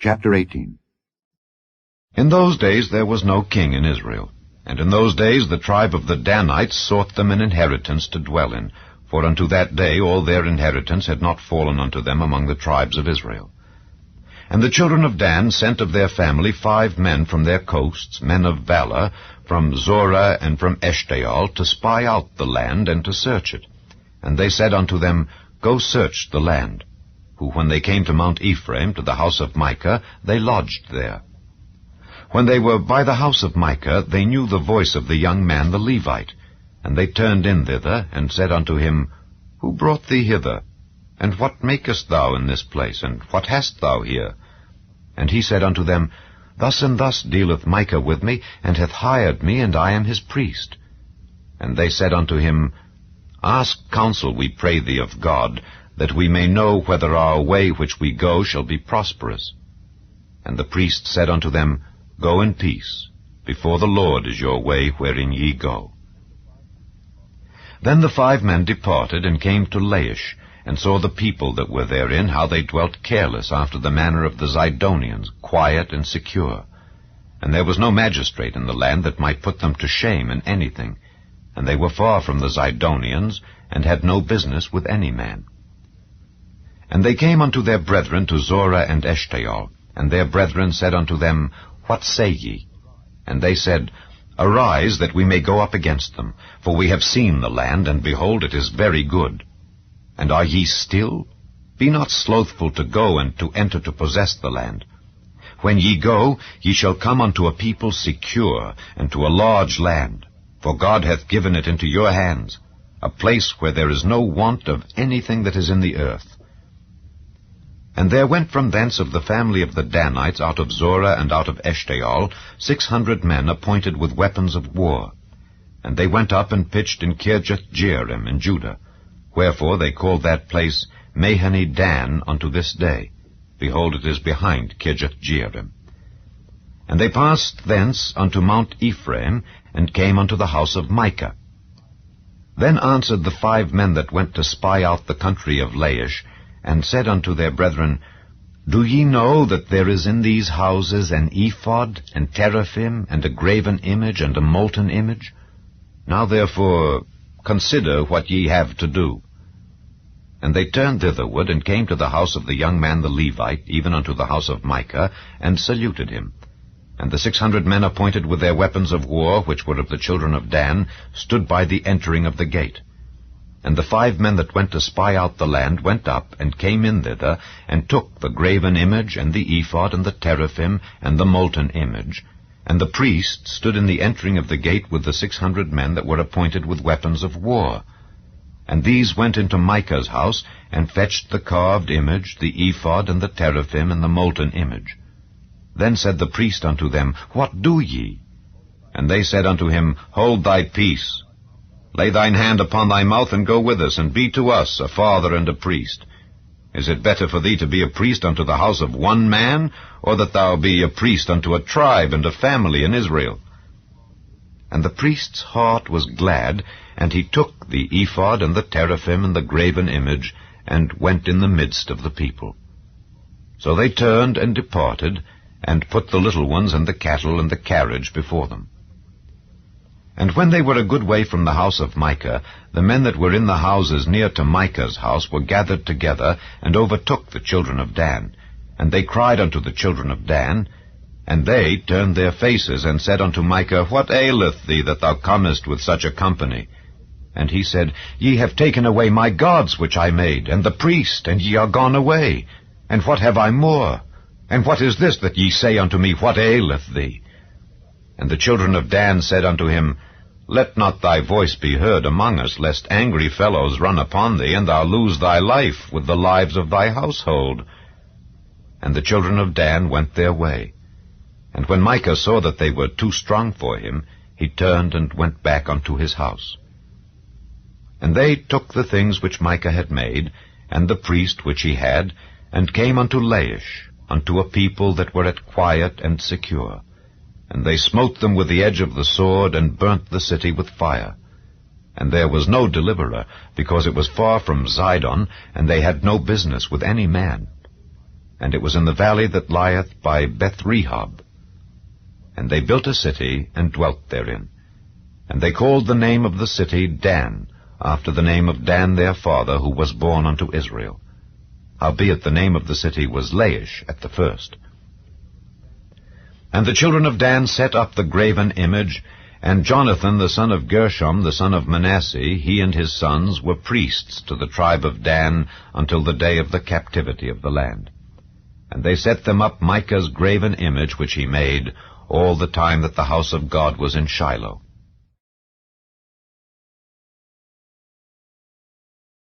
Chapter 18. In those days there was no king in Israel, and in those days the tribe of the Danites sought them an inheritance to dwell in, for unto that day all their inheritance had not fallen unto them among the tribes of Israel. And the children of Dan sent of their family 5 men from their coasts, men of valor, from Zorah and from Eshtaol, to spy out the land and to search it. And they said unto them, Go search the land. Who, when they came to Mount Ephraim, to the house of Micah, they lodged there. When they were by the house of Micah, they knew the voice of the young man the Levite. And they turned in thither, and said unto him, Who brought thee hither? And what makest thou in this place? And what hast thou here? And he said unto them, Thus and thus dealeth Micah with me, and hath hired me, and I am his priest. And they said unto him, Ask counsel, we pray thee, of God, that we may know whether our way which we go shall be prosperous. And the priest said unto them, Go in peace. Before the Lord is your way wherein ye go. Then the 5 men departed, and came to Laish, and saw the people that were therein, how they dwelt careless after the manner of the Zidonians, quiet and secure. And there was no magistrate in the land that might put them to shame in anything. And they were far from the Zidonians, and had no business with any man. And they came unto their brethren to Zorah and Eshtaol, and their brethren said unto them, What say ye? And they said, Arise, that we may go up against them, for we have seen the land, and behold, it is very good. And are ye still? Be not slothful to go and to enter to possess the land. When ye go, ye shall come unto a people secure, and to a large land, for God hath given it into your hands, a place where there is no want of anything that is in the earth. And there went from thence of the family of the Danites out of Zorah and out of Eshtaol 600 men appointed with weapons of war. And they went up and pitched in Kirjath-jearim in Judah. Wherefore they called that place Mahane-dan unto this day. Behold, it is behind Kirjath-jearim. And they passed thence unto Mount Ephraim, and came unto the house of Micah. Then answered the 5 men that went to spy out the country of Laish, and said unto their brethren, Do ye know that there is in these houses an ephod, and teraphim, and a graven image, and a molten image? Now therefore consider what ye have to do. And they turned thitherward, and came to the house of the young man the Levite, even unto the house of Micah, and saluted him. And the 600 men appointed with their weapons of war, which were of the children of Dan, stood by the entering of the gate. And the 5 men that went to spy out the land went up, and came in thither, and took the graven image, and the ephod, and the teraphim, and the molten image. And the priest stood in the entering of the gate with the 600 men that were appointed with weapons of war. And these went into Micah's house, and fetched the carved image, the ephod, and the teraphim, and the molten image. Then said the priest unto them, What do ye? And they said unto him, Hold thy peace. Lay thine hand upon thy mouth, and go with us, and be to us a father and a priest. Is it better for thee to be a priest unto the house of one man, or that thou be a priest unto a tribe and a family in Israel? And the priest's heart was glad, and he took the ephod and the teraphim and the graven image, and went in the midst of the people. So they turned and departed, and put the little ones and the cattle and the carriage before them. And when they were a good way from the house of Micah, the men that were in the houses near to Micah's house were gathered together, and overtook the children of Dan. And they cried unto the children of Dan, and they turned their faces, and said unto Micah, What aileth thee, that thou comest with such a company? And he said, Ye have taken away my gods which I made, and the priest, and ye are gone away. And what have I more? And what is this that ye say unto me, What aileth thee? And the children of Dan said unto him, Let not thy voice be heard among us, lest angry fellows run upon thee, and thou lose thy life with the lives of thy household. And the children of Dan went their way. And when Micah saw that they were too strong for him, he turned and went back unto his house. And they took the things which Micah had made, and the priest which he had, and came unto Laish, unto a people that were at quiet and secure. And they smote them with the edge of the sword, and burnt the city with fire. And there was no deliverer, because it was far from Zidon, and they had no business with any man. and it was in the valley that lieth by Beth-rehob. And they built a city, and dwelt therein. And they called the name of the city Dan, after the name of Dan their father, who was born unto Israel. Howbeit the name of the city was Laish at the first. And the children of Dan set up the graven image, and Jonathan the son of Gershom, the son of Manasseh, he and his sons, were priests to the tribe of Dan until the day of the captivity of the land. And they set them up Micah's graven image which he made, all the time that the house of God was in Shiloh.